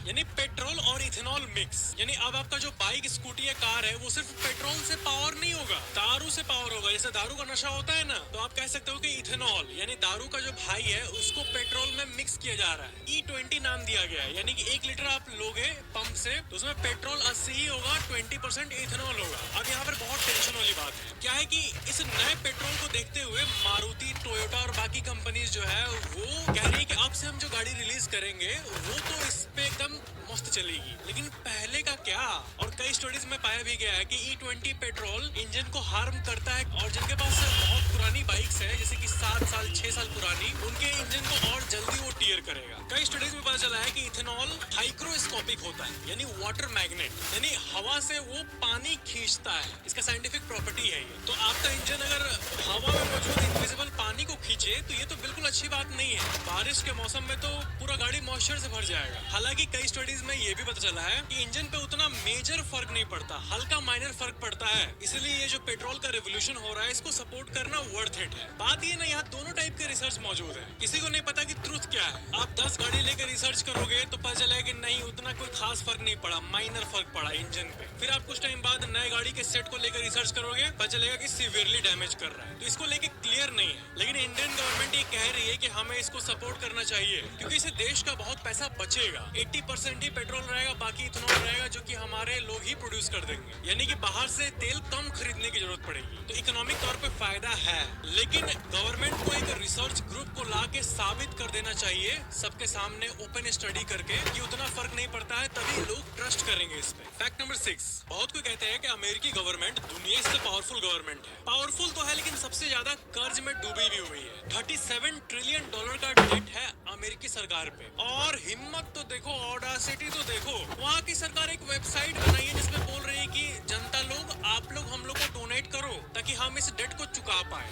यानी पेट्रोल और ethanol mix. यानी अब आपका जो बाइक, स्कूटी या कार है वो सिर्फ पेट्रोल से पावर नहीं होगा, दारू से पावर होगा। जैसे दारू का नशा होता है ना, तो आप कह सकते हो कि इथेनॉल यानी दारू का जो भाई है उसको पेट्रोल में मिक्स किया जा रहा है। E20 नाम दिया गया है, यानी कि 1 लीटर आप लोगे पंप से तो उसमें पेट्रोल 80 ही होगा, 20% इथेनॉल होगा। अब यहाँ पर बहुत टेंशन वाली बात है, क्या है कि इस नए पेट्रोल को देखते हुए मारुति, टोयोटा और बाकी कंपनीज जो है वो कह रही है कि अब से हम जो गाड़ी रिलीज करेंगे वो तो इस पे एकदम मस्त चलेगी। लेकिन पहले का क्या, और कई स्टडीज में पाया भी गया है कि E20 पेट्रोल इंजन को हार्म करता है। और जिनके पास बहुत पुरानी बाइक्स है, जैसे कि 7 साल 6 साल पुरानी, उनके इंजन को और जल्दी वो टीयर करेगा। कई स्टडीज में पता चला है कि इथेनॉल हाइग्रोस्कोपिक होता है, यानी वाटर मैग्नेट, यानी हवा से वो पानी खींचता है। इसका साइंटिफिक प्रॉपर्टी है ये। तो आपका इंजन अगर हवा में मौजूद इनविजिबल पानी को खींचे तो ये तो बिल्कुल अच्छी बात नहीं है। बारिश के मौसम में तो पूरा गाड़ी मॉइस्चर से भर जाएगा। हालांकि कई स्टडीज में ये भी पता चला है कि इंजन पे उतना मेजर फर्क नहीं पड़ता, हल्का माइनर फर्क पड़ता है। इसलिए ये जो पेट्रोल का रेवोल्यूशन हो रहा है इसको सपोर्ट करना वर्थ इट है। बात ये ना, यहाँ दोनों टाइप के रिसर्च मौजूद है। किसी को नहीं पता कि ट्रुथ क्या है। आप 10 गाड़ी लेकर रिसर्च करोगे तो पता चलेगा कि नहीं, उतना कोई खास फर्क नहीं पड़ा, माइनर फर्क पड़ा इंजन पे। फिर आप कुछ टाइम बाद नए गाड़ी के सेट को लेकर रिसर्च करोगे, पता चलेगा कि सीवियरली डैमेज कर रहा है। तो इसको लेके क्लियर नहीं है। लेकिन इंडियन गवर्नमेंट ये कह रही है कि हमें इसको सपोर्ट करना चाहिए, क्योंकि इससे देश का बहुत पैसा बचेगा। 80% ही पेट्रोल रहेगा, बाकी इथेनॉल रहेगा, जो कि हमारे लोग ही प्रोड्यूस कर देंगे। यानी कि बाहर से तेल कम खरीदने की जरूरत पड़ेगी। तो इकोनॉमिक तौर पे फायदा है, लेकिन गवर्नमेंट को एक रिसर्च ग्रुप को ला के साबित कर देना चाहिए सबके सामने ओपन स्टडी करके कि उतना फर्क नहीं पड़ता है, तभी लोग ट्रस्ट करेंगे इस पे। फैक्ट नंबर 6, बहुत कोई कहते हैं कि अमेरिकी गवर्नमेंट दुनिया से पावरफुल गवर्नमेंट है। पावरफुल तो है, लेकिन सबसे ज्यादा कर्ज में डूबी भी हुई है। $37 ट्रिलियन का डेट है अमेरिकी सरकार पे। और हिम्मत तो देखो, ऑडासिटी तो देखो, वहाँ की सरकार एक वेबसाइट बनाई है जिसमें बोल रही है कि जनता लोग, आप लोग हम लोग को डोनेट करो ताकि हम इस डेट को चुका पाए।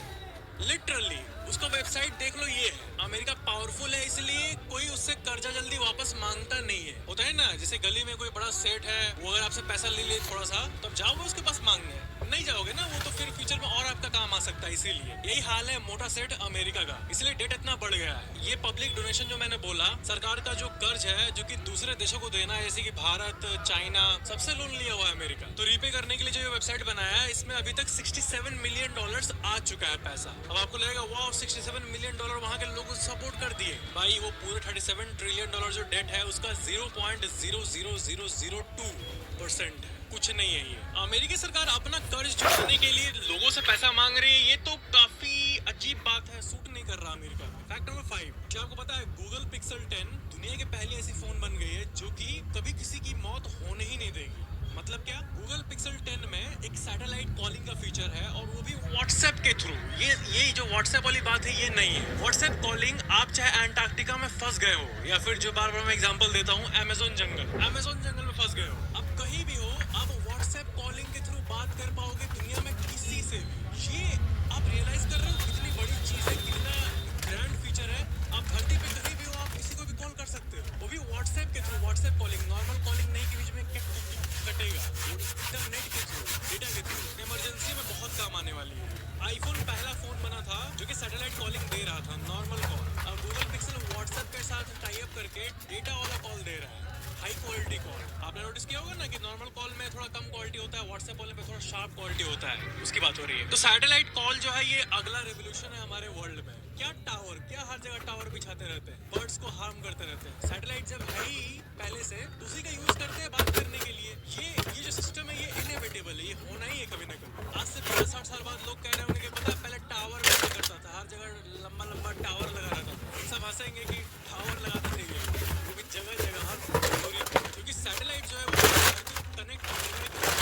लिटरली उसका वेबसाइट देख लो। ये है, अमेरिका पावरफुल है इसलिए कोई उससे कर्जा जल्दी वापस मांगता नहीं है। होता है ना, जैसे गली में कोई बड़ा सेठ है, वो अगर आपसे पैसा ले ले थोड़ा सा, तब जाओगे उसके पास मांगने, नहीं जाओगे ना, वो तो फिर फ्यूचर में और आपका काम आ सकता है। इसीलिए यही हाल है मोटा सेठ अमेरिका का, इसलिए डेट इतना बढ़ गया है। ये पब्लिक डोनेशन जो मैंने बोला, सरकार का जो कर्ज है जो कि दूसरे देशों को देना है, जैसे कि भारत, चाइना, सबसे लोन लिया हुआ है अमेरिका। तो रीपे करने के लिए जो ये वेबसाइट बनाया है, इसमें अभी तक $67 मिलियन आ चुका है पैसा। अब आपको लगेगा वाह, $67 मिलियन वहाँ के लोगों को सपोर्ट कर दिए। भाई वो पूरे $37 ट्रिलियन जो डेट है उसका 0.00002% है, कुछ नहीं है ये। अमेरिकी सरकार अपना कर्ज चुकाने के लिए लोगों से पैसा मांग रही है, ये तो काफी अजीब बात है, सूट नहीं कर रहा अमेरिका में। फैक्ट नंबर 5, क्या आपको पता है गूगल पिक्सल 10 दुनिया की पहली ऐसी फोन बन गई है जो कि कभी किसी की मौत होने ही नहीं देगी। मतलब क्या, गूगल पिक्सल 10 में एक सैटेलाइट कॉलिंग का फीचर है, और वो भी व्हाट्सएप के थ्रू। ये जो व्हाट्सएप वाली बात है ये नहीं है। व्हाट्सएप कॉलिंग, आप चाहे अंटार्कटिका में फंस गए हो, या फिर जो बार बार मैं एग्जांपल देता हूँ, अमेज़न जंगल में फंस गए हो, अब कहीं भी हो, आप व्हाट्सएप कॉलिंग के थ्रू बात कर पाओगे दुनिया में किसी से भी। ये आप रियलाइज कर रहे हो कितनी बड़ी चीज है, कितना ग्रैंड फीचर है। आप धरती पे कहीं भी हो, आप किसी को भी कॉल कर सकते हो, वो भी व्हाट्सएप के through. WhatsApp calling, normal calling नहीं के बीच में कटेगा, एकदम नेट के थ्रू, डेटा के थ्रू। इमरजेंसी में बहुत काम आने वाली है। आईफोन पहला फोन बना था जो कि सैटेलाइट कॉलिंग दे रहा था, नॉर्मल कॉल। अब गूगल पिक्सल व्हाट्सएप के साथ टाई अप करके डेटा वाला कॉल दे रहा है, हाई क्वालिटी कॉल। आपने नोटिस किया होगा ना कि नॉर्मल कॉल में थोड़ा कम क्वालिटी होता है, व्हाट्सएप कॉल में थोड़ा शार्प क्वालिटी होता है, उसकी बात हो रही है। तो सैटेलाइट कॉल जो है ये अगला रेवोल्यूशन है हमारे वर्ल्ड में। क्या टावर, क्या हर जगह टावर बिछाते रहते हैं, बर्ड्स को हार्म करते रहते हैं। सैटेलाइट जब है ही पहले से, तो उसी का यूज करते हैं बात करने के लिए। ये जो सिस्टम है ये इनएविटेबल है, ये होना ही है कभी ना कभी। आज से 50-60 साल बाद लोग कह रहे होंगे कि पता पहले टावर वैसे करता था, हर जगह लंबा लंबा टावर लगा रहता था। सब हंसेंगे कि टावर लगाते थे, वो भी जगह जगह हर दूरी पे, क्योंकि सैटेलाइट जो है वो कनेक्ट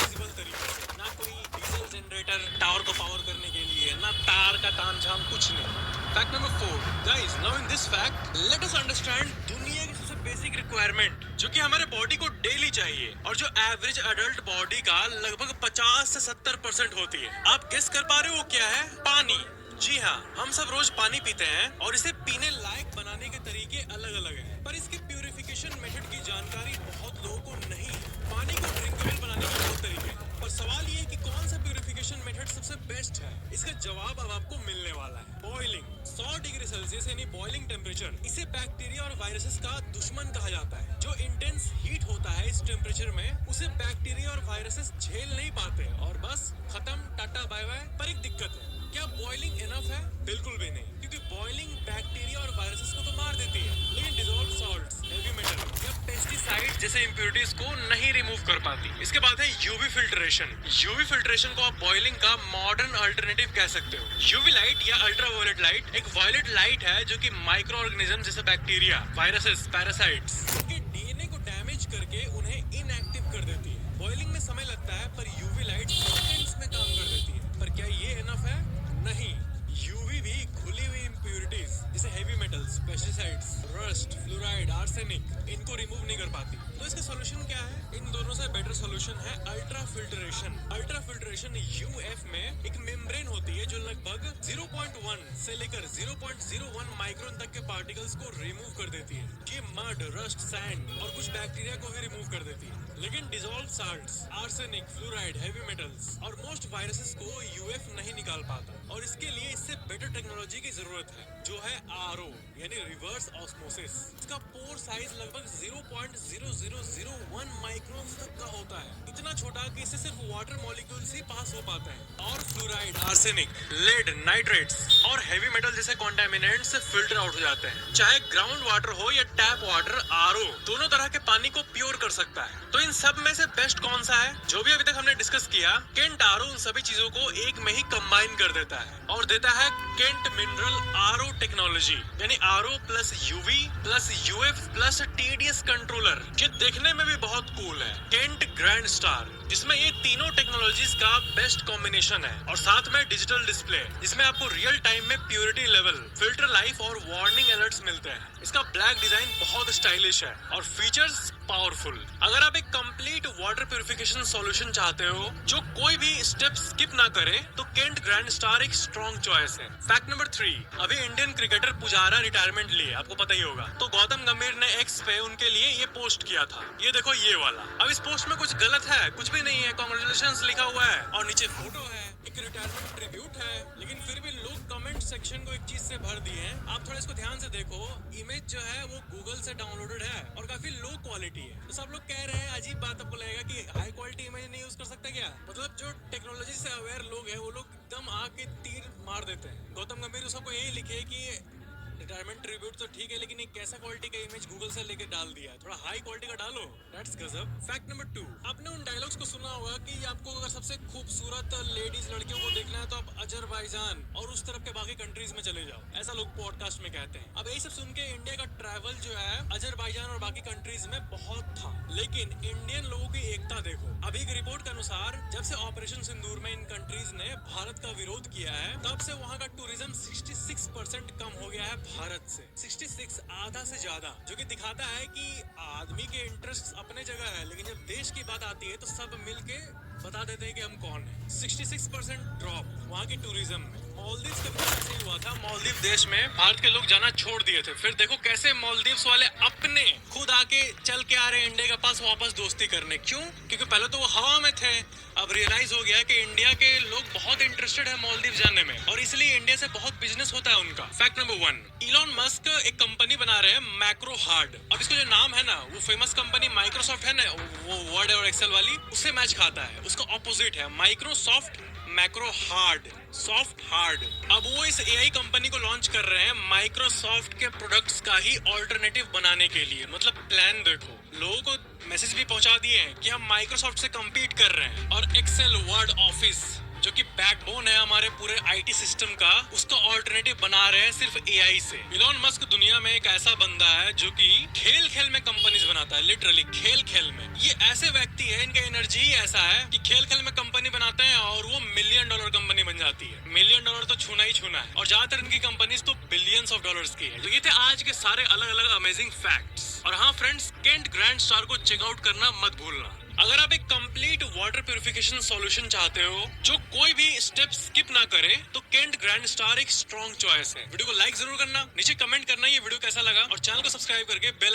विजिबल तरीके से, ना कोई डीजल जनरेटर टावर को पावर करने के लिए, ना तार का तामझाम, कुछ नहीं। Fact number 4, guys, now in this fact let us understand दुनिया की सबसे बेसिक रिक्वायरमेंट जो कि हमारे बॉडी को डेली चाहिए, और जो एवरेज अडल्ट बॉडी का लगभग 50 से 70% होती है। आप गेस कर पा रहे हो क्या है? पानी। जी हाँ, हम सब रोज पानी पीते हैं, और इसे पीने लायक बनाने के तरीके अलग अलग हैं, पर इसके प्यूरिफिकेशन मेथड की जानकारी बहुत लोगों को नहीं है। पानी को ड्रिंकेबल बनाने के बहुत तरीके हैं, पर सवाल ये है कि कौन सा प्यूरिफिकेशन मेथड सबसे बेस्ट है। इसका जवाब अब आपको मिलने वाला है। बॉइलिंग, 100 डिग्री सेल्सियस यानी बॉइलिंग टेम्परेचर, इसे बैक्टीरिया और वायरसेस का दुश्मन कहा जाता है। जो इंटेंस हीट होता है इस टेम्परेचर में, उसे बैक्टीरिया और वायरसेस झेल नहीं पाते और बस खत्म, टाटा बाय बाय। पर एक दिक्कत है, क्या बॉइलिंग इनफ है? बिल्कुल भी नहीं, क्योंकि बॉइलिंग बैक्टीरिया और वायरसेस को तो मार देती है, लेकिन डिसॉल्व सॉल्ट्स, हेवी मेटल या पेस्टिसाइड जैसे इंप्योरिटीज को नहीं रिमूव कर पाती। इसके बाद है यूवी फिल्ट्रेशन। यूवी फिल्ट्रेशन को आप बॉइलिंग का मॉडर्न अल्टरनेटिव कह सकते हो। यूवी लाइट या अल्ट्रावायलेट लाइट एक वायलेट लाइट है जो कि माइक्रो ऑर्गेनिज्म जैसे बैक्टीरिया, वायरसेस, पैरासाइट्स के डीएनए को डैमेज करके उन्हें इनएक्टिव कर देती है। बॉइलिंग में समय लगता है, पर यूवी लाइट सेकंड्स में काम कर देती है। पर क्या ये इनफ है? नहीं। यूवी भी घुली हुई इंप्योरिटीज जैसे heavy metals, pesticides, rust, fluoride, arsenic, इनको रिमूव नहीं कर पाती। तो इसका सॉल्यूशन क्या है? इन दोनों से बेटर सॉल्यूशन है ultra filtration. Ultra filtration UF में एक मेम्ब्रेन होती है जो लगभग 0.1 से लेकर 0.01 माइक्रोन तक के पार्टिकल्स को रिमूव कर देती है। ये मड, रस्ट, सैंड और कुछ बैक्टीरिया को भी रिमूव कर देती है। लेकिन dissolve salts, arsenic, fluoride, heavy metals और मोस्ट वायरसेस को यूएफ नहीं निकाल पाता, और इसके लिए इससे बेटर टेक्नोलॉजी की जरूरत है, जो है आरओ यानी रिवर्स ऑस्मोसिस। इसका पोर साइज लगभग 0.0001 माइक्रोन तक का होता है, इतना छोटा कि इससे सिर्फ वाटर मॉलिक्यूल्स ही पास हो पाते हैं, और फ्लोराइड, आर्सेनिक, लेड, नाइट्रेट्स और हेवी मेटल जैसे कॉन्टामिनेंट्स फिल्टर आउट हो जाते हैं। चाहे ग्राउंड वाटर हो या टैप वाटर, आरओ दोनों तरह के पानी को प्योर कर सकता है। तो इन सब में से बेस्ट कौन सा है? जो भी अभी तक हमने डिस्कस किया, केंट आरओ उन सभी चीजों को एक में ही कंबाइन कर देता है और देता है केंट मिनरल आरओ टेक्नोलॉजी, यानी RO plus UV plus UF plus TDS controller. ये देखने में भी बहुत कूल है, केंट ग्रैंड स्टार, जिसमें ये तीनों टेक्नोलॉजीज का बेस्ट कॉम्बिनेशन है, और साथ में डिजिटल डिस्प्ले जिसमें आपको रियल टाइम में प्योरिटी लेवल, फिल्टर लाइफ और वार्निंग अलर्ट्स मिलते हैं। इसका ब्लैक डिजाइन बहुत स्टाइलिश है और फीचर्स पावरफुल। अगर आप एक कंप्लीट वाटर प्यूरिफिकेशन सॉल्यूशन चाहते हो जो कोई भी स्टेप स्किप ना करे, तो केंट ग्रैंड स्टार एक स्ट्रॉन्ग चॉइस है। फैक्ट नंबर 3, अभी इंडियन क्रिकेटर पुजारा रिटायरमेंट लिए, आपको पता ही होगा, तो गौतम गंभीर ने एक्स पे उनके लिए ये पोस्ट किया था। ये देखो ये वाला। अब इस पोस्ट में कुछ गलत है? कुछ भी नहीं है, कांग्रेचुलेशंस लिखा हुआ है और नीचे फोटो है, एक रिटायरमेंट ट्रिब्यूट है, लेकिन फिर भी लोग कमेंट सेक्शन को एक चीज से भर दिए हैं। आप थोड़ा इसको ध्यान से देखो, इमेज जो है वो गूगल से डाउनलोडेड है और काफी लो क्वालिटी है। तो सब लोग कह रहे हैं, अजीब बात आपको लगेगा कि हाई क्वालिटी इमेज नहीं यूज कर सकते क्या? मतलब जो टेक्नोलॉजी से अवेयर लोग हैं वो लोग एकदम आके तीर मार देते हैं। गौतम गंभीर सबको यही लिखे कि रिटायरमेंट ट्रिब्यूट तो ठीक है, लेकिन एक कैसा क्वालिटी का इमेज गूगल से लेके डाल दिया, थोड़ा हाई क्वालिटी का डालो। दैट्स गजब। फैक्ट नंबर 2, आपने उन डायलॉग्स को सुना होगा कि आपको अगर सबसे खूबसूरत लेडीज लड़कियों को देखना है तो आप अजरबैजान और उस तरफ के बाकी कंट्रीज में चले जाओ, ऐसा लोग पॉडकास्ट में कहते हैं। अब यही सब सुन के इंडिया का ट्रैवल जो है अजरबैजान और बाकी कंट्रीज में बहुत था, लेकिन इंडियन लोगों की एकता देखो। अभी एक रिपोर्ट के अनुसार जब से ऑपरेशन सिंदूर में इन कंट्रीज ने भारत का विरोध किया है, तब से वहाँ का टूरिज्म 66% कम हो गया है भारत से। 66, आधा से ज्यादा, जो कि दिखाता है कि आदमी के इंटरेस्ट अपने जगह है, लेकिन जब देश की बात आती है तो सब मिलके बता देते हैं कि हम कौन है। 66% ड्रॉप वहाँ की टूरिज्म में। मालदीव का भी ऐसे ही हुआ था, मालदीव देश में भारत के लोग जाना छोड़ दिए थे, फिर देखो कैसे मालदीव्स वाले अपने खुद आके चल के आ रहे हैं इंडिया के पास वापस दोस्ती करने। क्यों? क्योंकि पहले तो वो हवा में थे, अब रियलाइज हो गया कि इंडिया के लोग बहुत इंटरेस्टेड है मालदीव जाने में, और इसलिए इंडिया से बहुत बिजनेस होता है उनका। फैक्ट नंबर 1, इलॉन मस्क एक कंपनी बना रहे हैं मैक्रो हार्ड। अब इसका जो नाम है ना, वो फेमस कंपनी माइक्रोसॉफ्ट है ना, वो वर्ड और एक्सेल वाली, उससे मैच खाता है। उसका ऑपोजिट है Microsoft macro hard, soft hard. अब वो इस एआई कंपनी को लॉन्च कर रहे हैं माइक्रोसॉफ्ट के प्रोडक्ट्स का ही ऑल्टरनेटिव बनाने के लिए। मतलब प्लान देखो, लोगों को मैसेज भी पहुंचा दिए हैं कि हम माइक्रोसॉफ्ट से compete कर रहे हैं, और एक्सेल, वर्ड, ऑफिस जो कि बैकबोन है हमारे पूरे आईटी सिस्टम का, उसका ऑल्टरनेटिव बना रहे हैं सिर्फ एआई से। इलॉन मस्क दुनिया में एक ऐसा बंदा है जो कि खेल खेल में कंपनीज बनाता है, लिटरली खेल खेल में। ये ऐसे व्यक्ति है, इनका एनर्जी ही ऐसा है कि खेल खेल में कंपनी बनाते हैं और वो $1 मिलियन कंपनी बन जाती है। $1 मिलियन तो छूना ही छूना है, और ज्यादातर इनकी कंपनीज तो बिलियंस ऑफ डॉलर्स की है। तो ये थे आज के सारे अलग अलग अमेजिंग फैक्ट्स। और हाँ फ्रेंड्स, केंट ग्रैंड स्टार को चेकआउट करना मत भूलना। अगर आप एक कंप्लीट वाटर प्यूरिफिकेशन सॉल्यूशन चाहते हो जो कोई भी स्टेप स्किप ना करे, तो केंट ग्रैंड स्टार एक स्ट्रॉन्ग चॉइस है। वीडियो को लाइक जरूर करना, नीचे कमेंट करना ये वीडियो कैसा लगा, और चैनल को सब्सक्राइब करके बेल